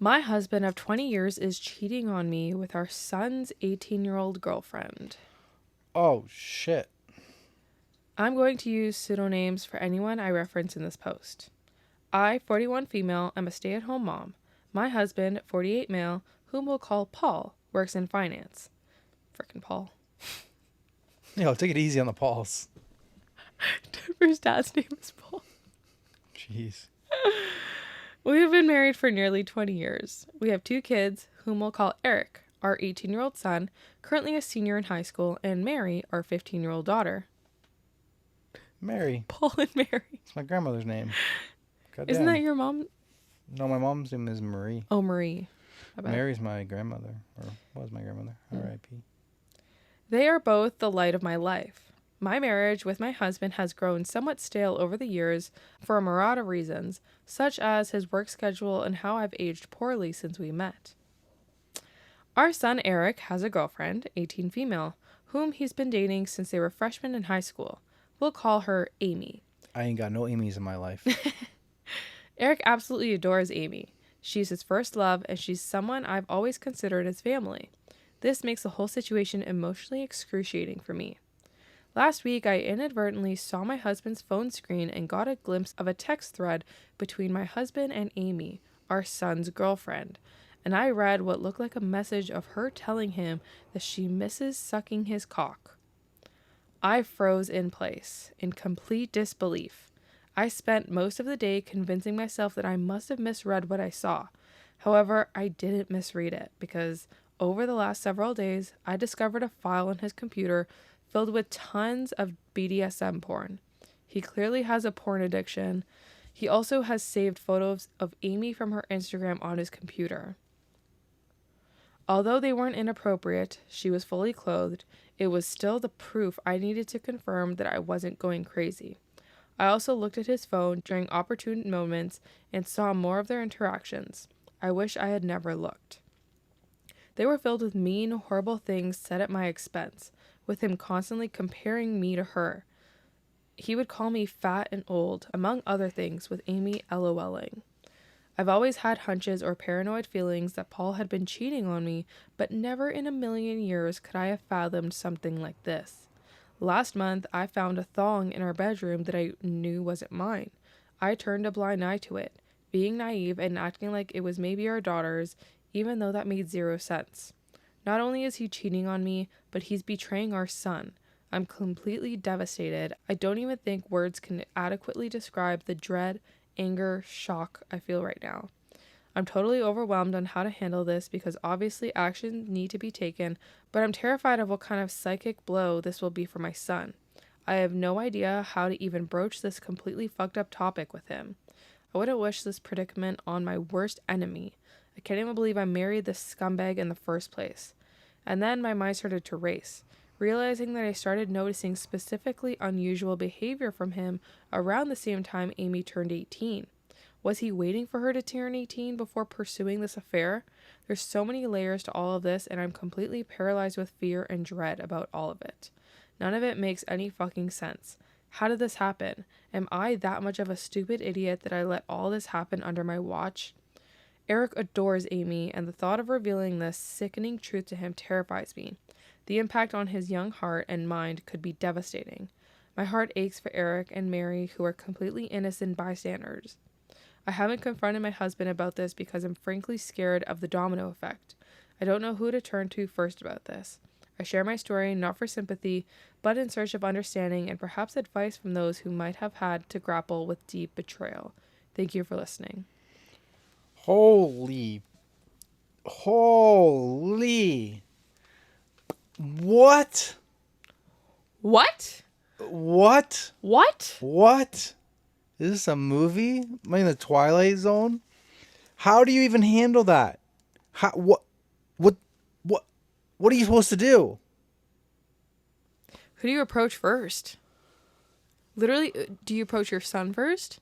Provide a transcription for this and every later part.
My husband of 20 years is cheating on me with our son's 18-year-old girlfriend. Oh, shit. I'm going to use pseudonyms for anyone I reference in this post. I, 41 female, am a stay-at-home mom. My husband, 48 male, whom we'll call Paul, works in finance. Frickin' Paul. Yo, take it easy on the Pauls. His dad's name is Paul. Jeez. We have been married for nearly 20 years. We have 2 kids, whom we'll call Eric, our 18-year-old son, currently a senior in high school, and Mary, our 15-year-old daughter. Mary. Paul and Mary. It's my grandmother's name. Isn't that your mom? No, my mom's name is Marie. Oh, Marie. Mary's my grandmother, or was my grandmother. R.I.P. They are both the light of my life. My marriage with my husband has grown somewhat stale over the years for a myriad of reasons, such as his work schedule and how I've aged poorly since we met. Our son Eric has a girlfriend, 18 female, whom he's been dating since they were freshmen in high school. We'll call her Amy. I ain't got no Amy's in my life. Eric absolutely adores Amy. She's his first love, and she's someone I've always considered as family. This makes the whole situation emotionally excruciating for me. Last week, I inadvertently saw my husband's phone screen and got a glimpse of a text thread between my husband and Amy, our son's girlfriend, and I read what looked like a message of her telling him that she misses sucking his cock. I froze in place, in complete disbelief. I spent most of the day convincing myself that I must have misread what I saw. However, I didn't misread it because over the last several days, I discovered a file on his computer filled with tons of BDSM porn. He clearly has a porn addiction. He also has saved photos of Amy from her Instagram on his computer. Although they weren't inappropriate, she was fully clothed, it was still the proof I needed to confirm that I wasn't going crazy. I also looked at his phone during opportune moments and saw more of their interactions. I wish I had never looked. They were filled with mean, horrible things said at my expense, with him constantly comparing me to her. He would call me fat and old, among other things, with Amy LOLing. I've always had hunches or paranoid feelings that Paul had been cheating on me, but never in a million years could I have fathomed something like this. Last month, I found a thong in our bedroom that I knew wasn't mine. I turned a blind eye to it, being naive and acting like it was maybe our daughter's, even though that made 0 sense. Not only is he cheating on me, but he's betraying our son. I'm completely devastated. I don't even think words can adequately describe the dread, anger, shock I feel right now. I'm totally overwhelmed on how to handle this because obviously actions need to be taken, but I'm terrified of what kind of psychic blow this will be for my son. I have no idea how to even broach this completely fucked up topic with him. I wouldn't wish this predicament on my worst enemy. I can't even believe I married this scumbag in the first place. And then my mind started to race, realizing that I started noticing specifically unusual behavior from him around the same time Amy turned 18. Was he waiting for her to turn 18 before pursuing this affair? There's so many layers to all of this, and I'm completely paralyzed with fear and dread about all of it. None of it makes any fucking sense. How did this happen? Am I that much of a stupid idiot that I let all this happen under my watch? Eric adores Amy, and the thought of revealing this sickening truth to him terrifies me. The impact on his young heart and mind could be devastating. My heart aches for Eric and Mary, who are completely innocent bystanders. I haven't confronted my husband about this because I'm frankly scared of the domino effect. I don't know who to turn to first about this. I share my story not for sympathy, but in search of understanding and perhaps advice from those who might have had to grapple with deep betrayal. Thank you for listening. Holy. What? What? What? What? What? Is this a movie? Am I in the Twilight Zone? How do you even handle that? What are you supposed to do? Who do you approach first? Literally, do you approach your son first?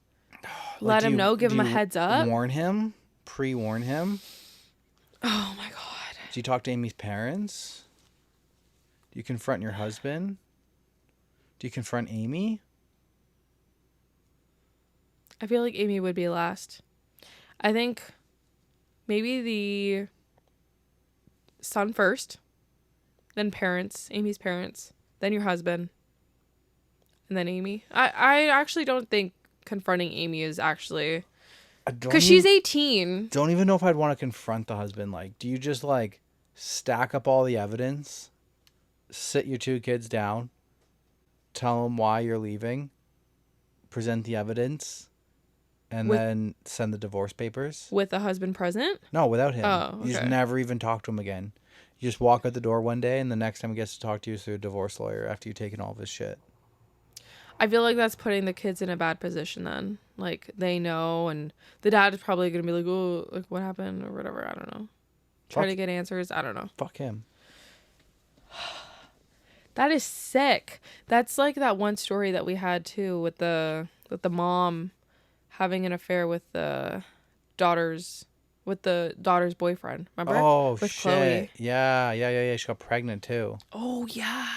Let him know, give him a heads up? Warn him? Pre-warn him? Oh my God. Do you talk to Amy's parents? Do you confront your husband? Do you confront Amy? I feel like Amy would be last. I think Maybe the son first, then parents, Amy's parents, then your husband, and then Amy. I actually don't think confronting Amy is actually... Because she's 18. Don't even know if I'd want to confront the husband. Like, do you just, like, stack up all the evidence, sit your two kids down, tell them why you're leaving, present the evidence, and then send the divorce papers? With the husband present? No, without him. Oh, okay. You just never even talk to him again. You just walk out the door one day, and the next time he gets to talk to you is through a divorce lawyer after you've taken all of his shit. I feel like that's putting the kids in a bad position then. Like, they know, and the dad is probably going to be like, oh, like, what happened, or whatever. I don't know. Try to get answers. I don't know. Fuck him. That is sick. That's like that one story that we had, too, with the mom having an affair with the daughter's boyfriend. Remember? Oh, with shit. Chloe. Yeah. She got pregnant, too. Oh, yeah.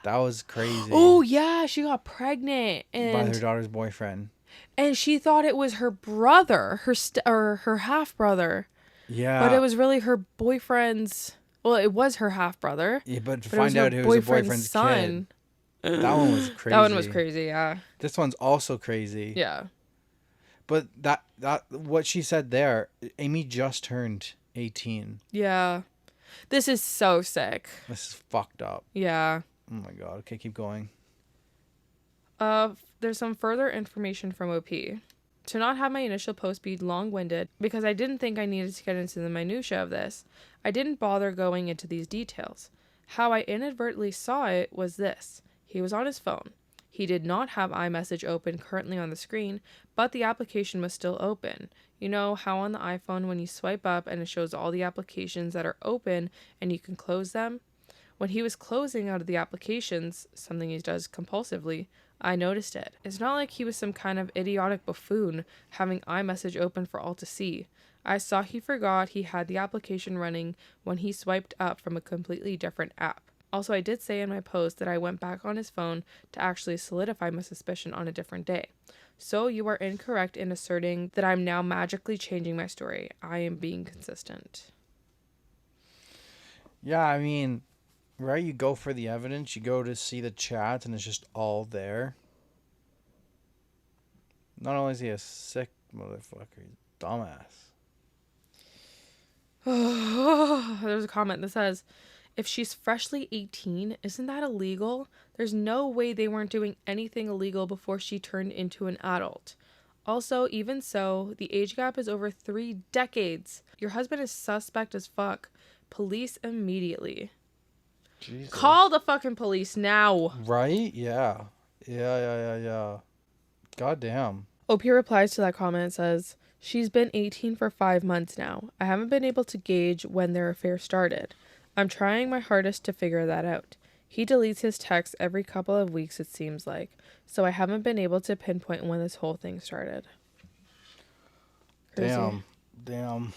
That was crazy. Oh, yeah. She got pregnant. And by her daughter's boyfriend. And she thought it was her brother, her half-brother. Yeah. But it was really her boyfriend's... Well, it was her half-brother. Yeah, but to find out who was her boyfriend's son. Kid. That one was crazy. That one was crazy, yeah. This one's also crazy. Yeah. But that what she said there, Amy just turned 18. Yeah. This is so sick. This is fucked up. Yeah. Oh my god. Okay, keep going. There's some further information from OP. To not have my initial post be long-winded, because I didn't think I needed to get into the minutiae of this, I didn't bother going into these details. How I inadvertently saw it was this. He was on his phone. He did not have iMessage open currently on the screen, but the application was still open. You know how on the iPhone when you swipe up and it shows all the applications that are open and you can close them? When he was closing out of the applications, something he does compulsively, I noticed it. It's not like he was some kind of idiotic buffoon having iMessage open for all to see. I saw he forgot he had the application running when he swiped up from a completely different app. Also, I did say in my post that I went back on his phone to actually solidify my suspicion on a different day. So you are incorrect in asserting that I'm now magically changing my story. I am being consistent. Yeah, I mean... Right, you go for the evidence, you go to see the chat, and it's just all there. Not only is he a sick motherfucker, he's a dumbass. There's a comment that says, if she's freshly 18, isn't that illegal? There's no way they weren't doing anything illegal before she turned into an adult. Also, even so, the age gap is over 3 decades. Your husband is suspect as fuck. Police immediately. Jesus. Call the fucking police now. Right? Yeah. Yeah. God damn. OP replies to that comment and says, she's been 18 for 5 months now. I haven't been able to gauge when their affair started. I'm trying my hardest to figure that out. He deletes his texts every couple of weeks, it seems like, so I haven't been able to pinpoint when this whole thing started. Crazy. Damn.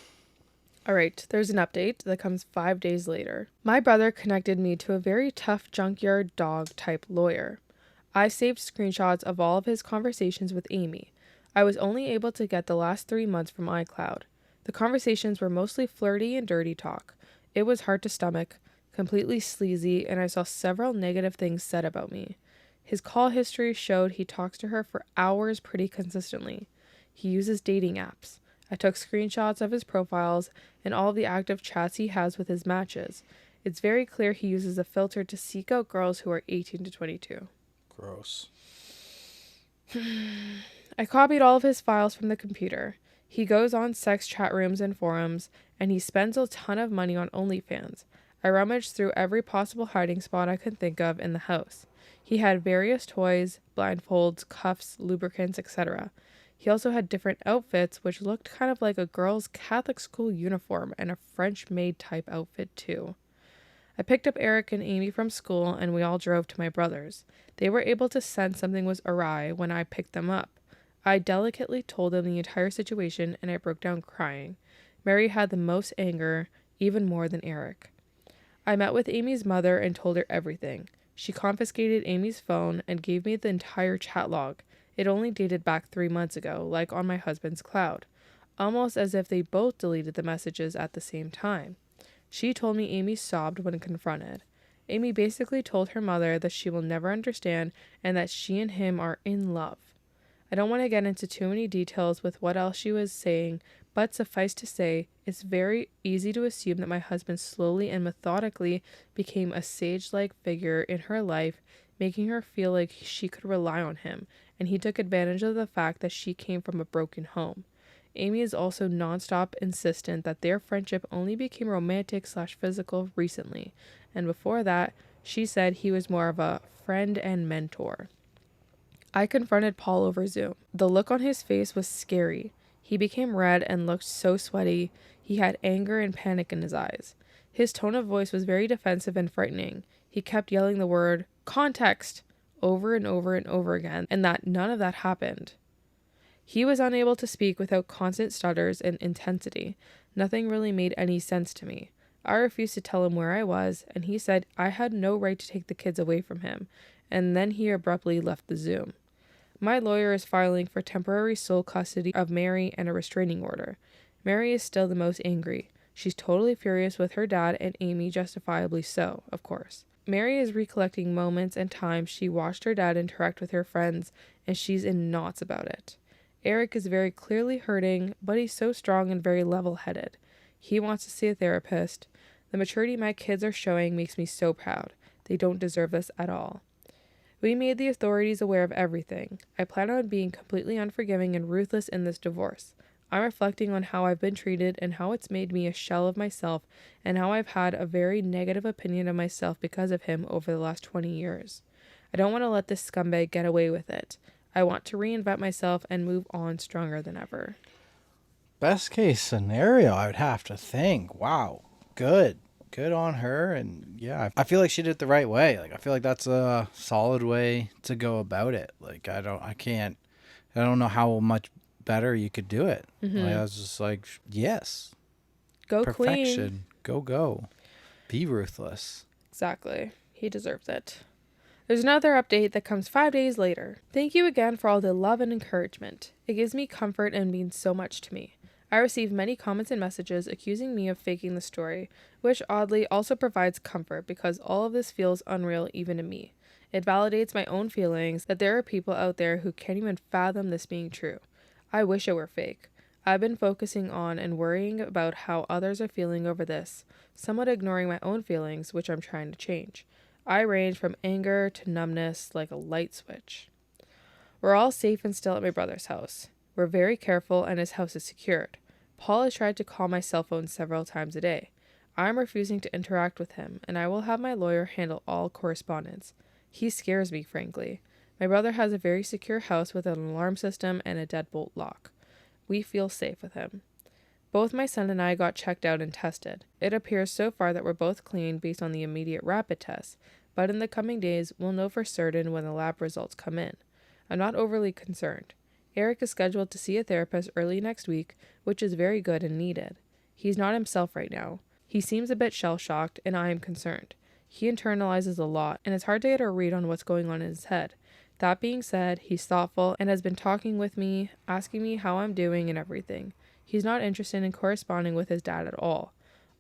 All right, there's an update that comes 5 days later. My brother connected me to a very tough junkyard dog type lawyer. I saved screenshots of all of his conversations with Amy. I was only able to get the last 3 months from iCloud. The conversations were mostly flirty and dirty talk. It was hard to stomach, completely sleazy, and I saw several negative things said about me. His call history showed he talks to her for hours pretty consistently. He uses dating apps. I took screenshots of his profiles and all of the active chats he has with his matches. It's very clear he uses a filter to seek out girls who are 18 to 22. Gross. I copied all of his files from the computer. He goes on sex chat rooms and forums, and he spends a ton of money on OnlyFans. I rummaged through every possible hiding spot I could think of in the house. He had various toys, blindfolds, cuffs, lubricants, etc. He also had different outfits, which looked kind of like a girl's Catholic school uniform and a French-maid type outfit too. I picked up Eric and Amy from school, and we all drove to my brother's. They were able to sense something was awry when I picked them up. I delicately told them the entire situation, and I broke down crying. Mary had the most anger, even more than Eric. I met with Amy's mother and told her everything. She confiscated Amy's phone and gave me the entire chat log. It only dated back 3 months ago, like on my husband's cloud. almost as if they both deleted the messages at the same time. She told me Amy sobbed when confronted. Amy basically told her mother that she will never understand and that she and him are in love. I don't want to get into too many details with what else she was saying, but suffice to say, it's very easy to assume that my husband slowly and methodically became a sage-like figure in her life, making her feel like she could rely on him, and he took advantage of the fact that she came from a broken home. Amy is also nonstop insistent that their friendship only became romantic/physical recently, and before that, she said he was more of a friend and mentor. I confronted Paul over Zoom. The look on his face was scary. He became red and looked so sweaty. He had anger and panic in his eyes. His tone of voice was very defensive and frightening. He kept yelling the word context over and over and over again, and that none of that happened. He was unable to speak without constant stutters and intensity. Nothing really made any sense to me. I refused to tell him where I was, and he said I had no right to take the kids away from him, and then he abruptly left the Zoom. My lawyer is filing for temporary sole custody of Mary and a restraining order. Mary is still the most angry. She's totally furious with her dad and Amy, justifiably so, of course. Mary is recollecting moments and times she watched her dad interact with her friends, and she's in knots about it. Eric is very clearly hurting, but he's so strong and very level-headed. He wants to see a therapist. The maturity my kids are showing makes me so proud. They don't deserve this at all. We made the authorities aware of everything. I plan on being completely unforgiving and ruthless in this divorce. I'm reflecting on how I've been treated and how it's made me a shell of myself and how I've had a very negative opinion of myself because of him over the last 20 years. I don't want to let this scumbag get away with it. I want to reinvent myself and move on stronger than ever. Best case scenario, I would have to think. Wow. Good on her. And yeah, I feel like she did it the right way. Like, I feel like that's a solid way to go about it. Like, I don't know how much better you could do it. Mm-hmm. Like, I was just like, yes. Go Perfection. Queen. Go. Be ruthless. Exactly. He deserves it. There's another update that comes 5 days later. Thank you again for all the love and encouragement. It gives me comfort and means so much to me. I receive many comments and messages accusing me of faking the story, which oddly also provides comfort because all of this feels unreal even to me. It validates my own feelings that there are people out there who can't even fathom this being true. I wish it were fake. I've been focusing on and worrying about how others are feeling over this, somewhat ignoring my own feelings, which I'm trying to change. I range from anger to numbness like a light switch. We're all safe and still at my brother's house. We're very careful and his house is secured. Paul has tried to call my cell phone several times a day. I'm refusing to interact with him, and I will have my lawyer handle all correspondence. He scares me, frankly. My brother has a very secure house with an alarm system and a deadbolt lock. We feel safe with him. Both my son and I got checked out and tested. It appears so far that we're both clean based on the immediate rapid test, but in the coming days, we'll know for certain when the lab results come in. I'm not overly concerned. Eric is scheduled to see a therapist early next week, which is very good and needed. He's not himself right now. He seems a bit shell-shocked, and I am concerned. He internalizes a lot, and it's hard to get a read on what's going on in his head. That being said, he's thoughtful and has been talking with me, asking me how I'm doing and everything. He's not interested in corresponding with his dad at all.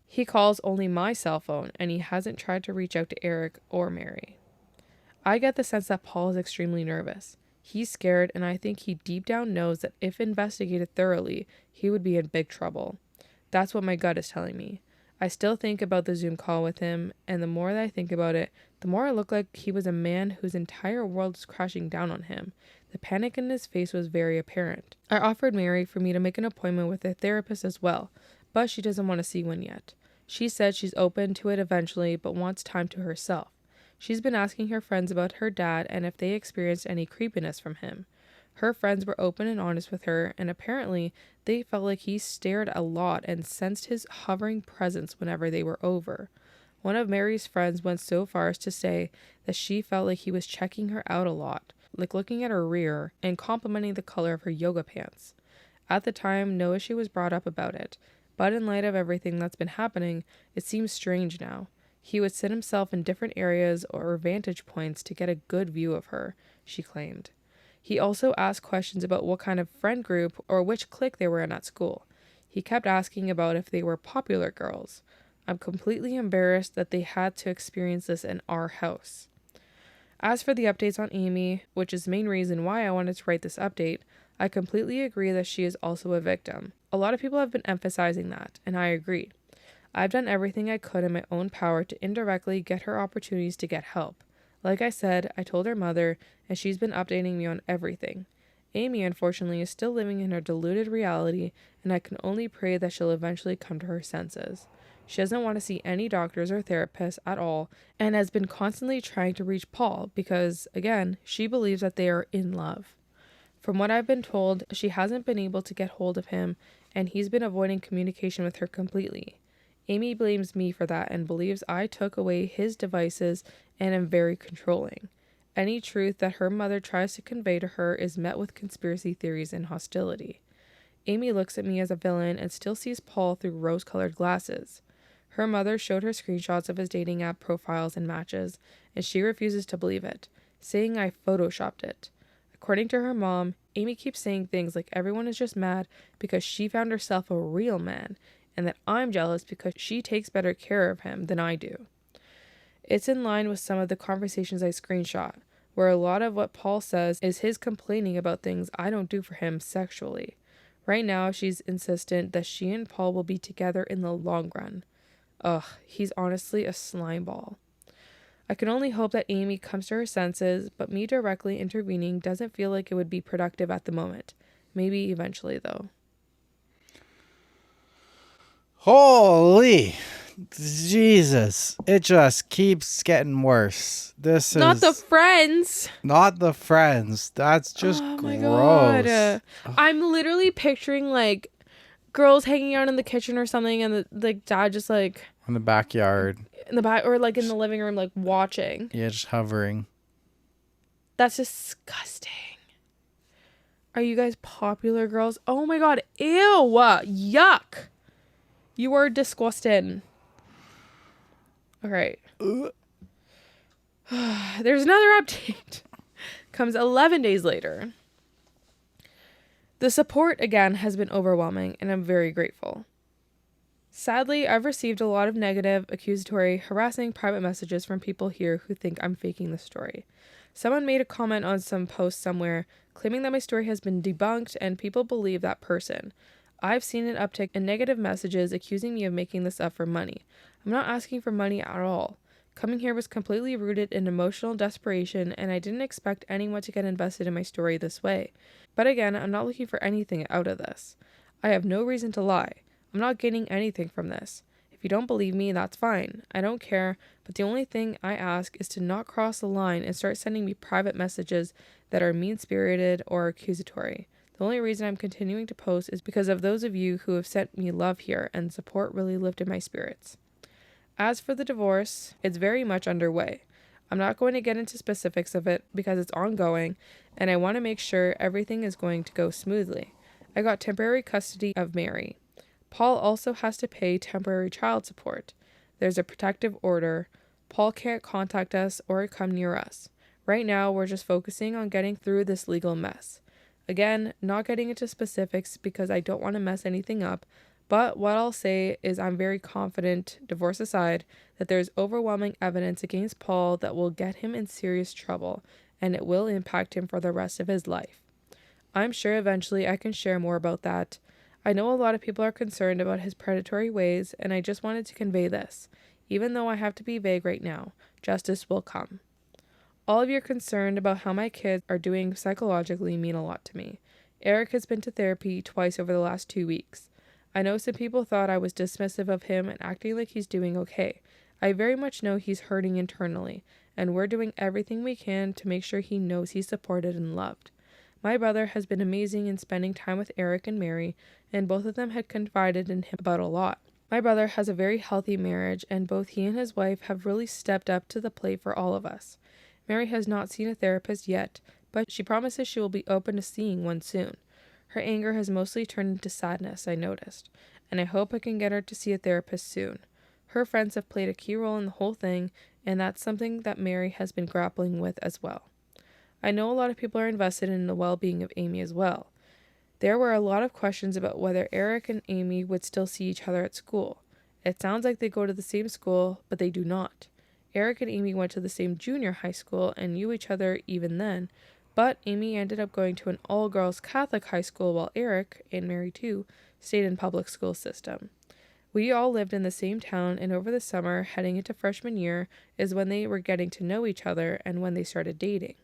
He calls only my cell phone, and he hasn't tried to reach out to Eric or Mary. I get the sense that Paul is extremely nervous. He's scared, and I think he deep down knows that if investigated thoroughly, he would be in big trouble. That's what my gut is telling me. I still think about the Zoom call with him, and the more that I think about it, the more it looked like he was a man whose entire world was crashing down on him. The panic in his face was very apparent. I offered Mary for me to make an appointment with a therapist as well, but she doesn't want to see one yet. She said she's open to it eventually, but wants time to herself. She's been asking her friends about her dad and if they experienced any creepiness from him. Her friends were open and honest with her, and apparently they felt like he stared a lot and sensed his hovering presence whenever they were over. One of Mary's friends went so far as to say that she felt like he was checking her out a lot, like looking at her rear and complimenting the color of her yoga pants. At the time, no issue was brought up about it, but in light of everything that's been happening, it seems strange now. He would sit himself in different areas or vantage points to get a good view of her, she claimed. He also asked questions about what kind of friend group or which clique they were in at school. He kept asking about if they were popular girls. I'm completely embarrassed that they had to experience this in our house. As for the updates on Amy, which is the main reason why I wanted to write this update, I completely agree that she is also a victim. A lot of people have been emphasizing that, and I agree. I've done everything I could in my own power to indirectly get her opportunities to get help. Like I said, I told her mother, and she's been updating me on everything. Amy, unfortunately, is still living in her deluded reality, and I can only pray that she'll eventually come to her senses. She doesn't want to see any doctors or therapists at all, and has been constantly trying to reach Paul because, again, she believes that they are in love. From what I've been told, she hasn't been able to get hold of him, and he's been avoiding communication with her completely. Amy blames me for that and believes I took away his devices and am very controlling. Any truth that her mother tries to convey to her is met with conspiracy theories and hostility. Amy looks at me as a villain and still sees Paul through rose-colored glasses. Her mother showed her screenshots of his dating app profiles and matches, and she refuses to believe it, saying I photoshopped it. According to her mom, Amy keeps saying things like everyone is just mad because she found herself a real man, and that I'm jealous because she takes better care of him than I do. It's in line with some of the conversations I screenshot, where a lot of what Paul says is his complaining about things I don't do for him sexually. Right now, she's insistent that she and Paul will be together in the long run. Ugh, he's honestly a slime ball. I can only hope that Amy comes to her senses, but me directly intervening doesn't feel like it would be productive at the moment. Maybe eventually, though. Holy Jesus. It just keeps getting worse. This Not is the friends! not the friends. That's just Oh my gross. god. I'm literally picturing, like, girls hanging out in the kitchen or something, and the dad just, like, In the backyard. in the back, or, like, in the living room, like, watching. Yeah, just hovering. That's disgusting. Are you guys popular girls? Oh my god. Ew. Yuck. You are disgusting. Alright. There's another update. Comes 11 days later. The support, again, has been overwhelming, and I'm very grateful. Sadly, I've received a lot of negative, accusatory, harassing private messages from people here who think I'm faking the story. Someone made a comment on some post somewhere, claiming that my story has been debunked, and people believe that person. I've seen an uptick in negative messages accusing me of making this up for money. I'm not asking for money at all. Coming here was completely rooted in emotional desperation, and I didn't expect anyone to get invested in my story this way. But again, I'm not looking for anything out of this. I have no reason to lie. I'm not gaining anything from this. If you don't believe me, that's fine. I don't care, but the only thing I ask is to not cross the line and start sending me private messages that are mean-spirited or accusatory. The only reason I'm continuing to post is because of those of you who have sent me love here, and support really lifted my spirits. As for the divorce, it's very much underway. I'm not going to get into specifics of it because it's ongoing, and I want to make sure everything is going to go smoothly. I got temporary custody of Mary. Paul also has to pay temporary child support. There's a protective order. Paul can't contact us or come near us. Right now, we're just focusing on getting through this legal mess. Again, not getting into specifics because I don't want to mess anything up, but what I'll say is I'm very confident, divorce aside, that there's overwhelming evidence against Paul that will get him in serious trouble, and it will impact him for the rest of his life. I'm sure eventually I can share more about that. I know a lot of people are concerned about his predatory ways, and I just wanted to convey this. Even though I have to be vague right now, justice will come. All of your concern about how my kids are doing psychologically mean a lot to me. Eric has been to therapy twice over the last 2 weeks. I know some people thought I was dismissive of him and acting like he's doing okay. I very much know he's hurting internally, and we're doing everything we can to make sure he knows he's supported and loved. My brother has been amazing in spending time with Eric and Mary, and both of them had confided in him about a lot. My brother has a very healthy marriage, and both he and his wife have really stepped up to the plate for all of us. Mary has not seen a therapist yet, but she promises she will be open to seeing one soon. Her anger has mostly turned into sadness, I noticed, and I hope I can get her to see a therapist soon. Her friends have played a key role in the whole thing, and that's something that Mary has been grappling with as well. I know a lot of people are invested in the well-being of Amy as well. There were a lot of questions about whether Eric and Amy would still see each other at school. It sounds like they go to the same school, but they do not. Eric and Amy went to the same junior high school and knew each other even then, but Amy ended up going to an all-girls Catholic high school while Eric, and Mary too, stayed in public school system. We all lived in the same town, and over the summer, heading into freshman year, is when they were getting to know each other and when they started dating.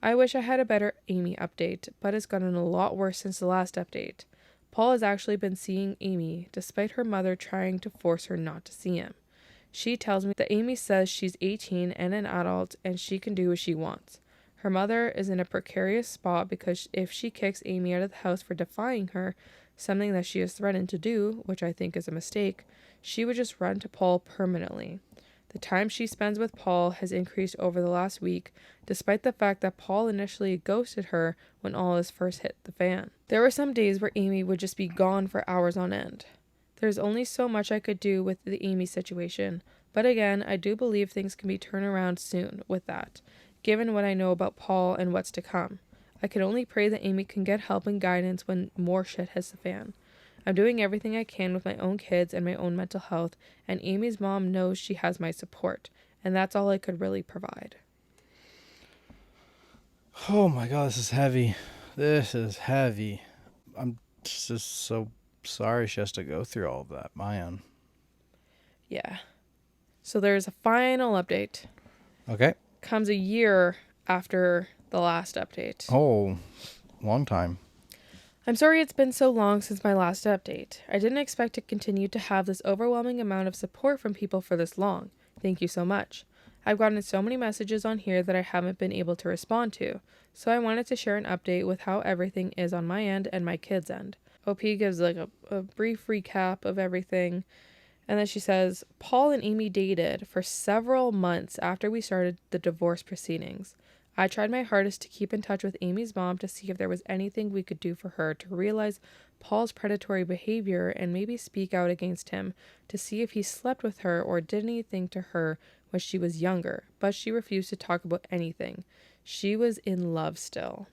I wish I had a better Amy update, but it's gotten a lot worse since the last update. Paul has actually been seeing Amy, despite her mother trying to force her not to see him. She tells me that Amy says she's 18 and an adult and she can do what she wants. Her mother is in a precarious spot because if she kicks Amy out of the house for defying her, something that she has threatened to do, which I think is a mistake, she would just run to Paul permanently. The time she spends with Paul has increased over the last week, despite the fact that Paul initially ghosted her when all this first hit the fan. There were some days where Amy would just be gone for hours on end. There's only so much I could do with the Amy situation, but again, I do believe things can be turned around soon with that, given what I know about Paul and what's to come. I can only pray that Amy can get help and guidance when more shit hits the fan. I'm doing everything I can with my own kids and my own mental health, and Amy's mom knows she has my support, and that's all I could really provide. Oh my God, this is heavy. This is heavy. I'm just so sorry she has to go through all of that, man. Yeah. So there's a final update. Okay. Comes a year after the last update. Oh, long time. I'm sorry it's been so long since my last update. I didn't expect to continue to have this overwhelming amount of support from people for this long. Thank you so much. I've gotten so many messages on here that I haven't been able to respond to, so I wanted to share an update with how everything is on my end and my kids' end. OP gives like a brief recap of everything, and then she says, Paul and Amy dated for several months after we started the divorce proceedings. I tried my hardest to keep in touch with Amy's mom to see if there was anything we could do for her to realize Paul's predatory behavior and maybe speak out against him to see if he slept with her or did anything to her when she was younger, but she refused to talk about anything. She was in love still.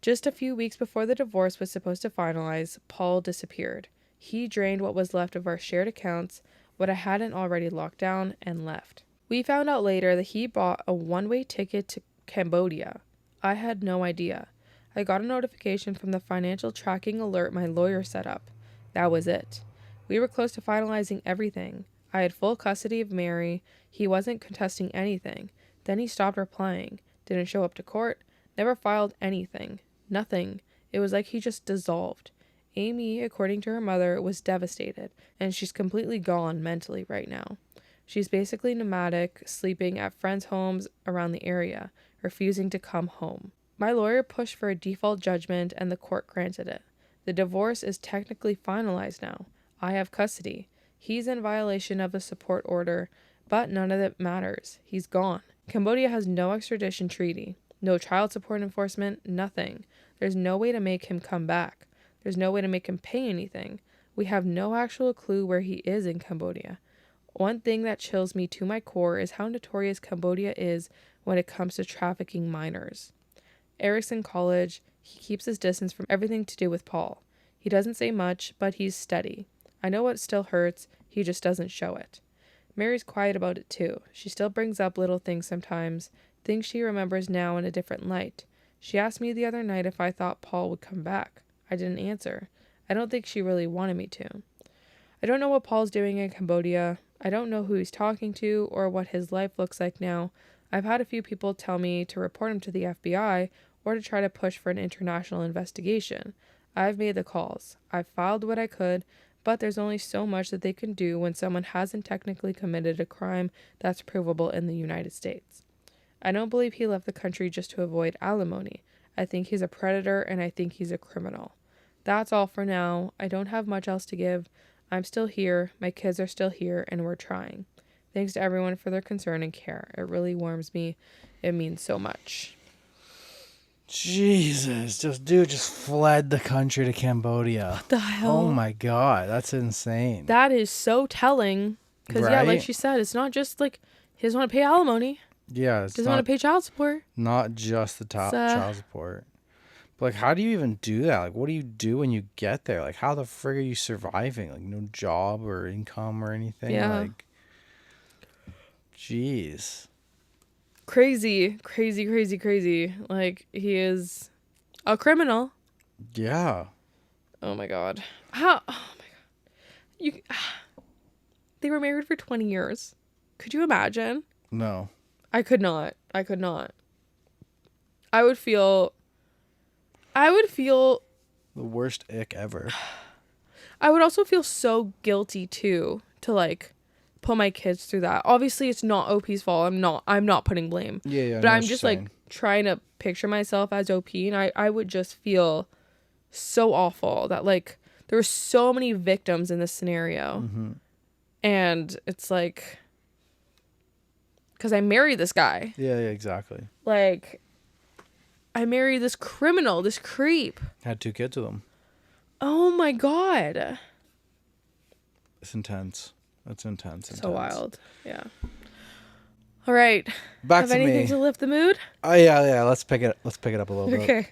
Just a few weeks before the divorce was supposed to finalize, Paul disappeared. He drained what was left of our shared accounts, what I hadn't already locked down, and left. We found out later that he bought a one-way ticket to Cambodia. I had no idea. I got a notification from the financial tracking alert my lawyer set up. That was it. We were close to finalizing everything. I had full custody of Mary. He wasn't contesting anything. Then he stopped replying. Didn't show up to court. Never filed anything. Nothing. It was like he just dissolved. Amy, according to her mother, was devastated, and she's completely gone mentally right now. She's basically nomadic, sleeping at friends' homes around the area, refusing to come home. My lawyer pushed for a default judgment and the court granted it. The divorce is technically finalized now. I have custody. He's in violation of the support order, but none of it matters. He's gone. Cambodia has no extradition treaty, no child support enforcement, nothing. There's no way to make him come back. There's no way to make him pay anything. We have no actual clue where he is in Cambodia. One thing that chills me to my core is how notorious Cambodia is when it comes to trafficking minors. Eric's in college. He keeps his distance from everything to do with Paul. He doesn't say much, but he's steady. I know it still hurts. He just doesn't show it. Mary's quiet about it too. She still brings up little things sometimes, things she remembers now in a different light. She asked me the other night if I thought Paul would come back. I didn't answer. I don't think she really wanted me to. I don't know what Paul's doing in Cambodia. I don't know who he's talking to or what his life looks like now. I've had a few people tell me to report him to the FBI or to try to push for an international investigation. I've made the calls. I've filed what I could, but there's only so much that they can do when someone hasn't technically committed a crime that's provable in the United States. I don't believe he left the country just to avoid alimony. I think he's a predator and I think he's a criminal. That's all for now. I don't have much else to give. I'm still here, my kids are still here, and we're trying. Thanks to everyone for their concern and care. It really warms me. It means so much. Jesus, dude just fled the country to Cambodia. What the hell? Oh my God, that's insane. That is so telling. Because, right? yeah, like she said, it's not just like he doesn't want to pay alimony. Yeah, it's Doesn't want to pay child support. not just the child support. But like, how do you even do that? Like, what do you do when you get there? Like, how the frig are you surviving? Like, no job or income or anything? Yeah. Like, jeez. Crazy. Like, he is a criminal. Yeah. Oh my God. How? Oh my God. They were married for 20 years. Could you imagine? No. I could not. I would feel The worst ick ever. I would also feel so guilty too to like put my kids through that. Obviously it's not OP's fault. I'm not putting blame. Yeah. But I'm just like trying to picture myself as OP, and I would just feel so awful that like there were so many victims in this scenario. Mm-hmm. And it's like, because I married this guy. Yeah, exactly. Like, I married this criminal, this creep. Had 2 kids with him. Oh my God. It's intense. That's intense. So wild. Yeah. All right. Back Have to anything me. to lift the mood? Oh yeah. Let's pick it up a little bit. Okay.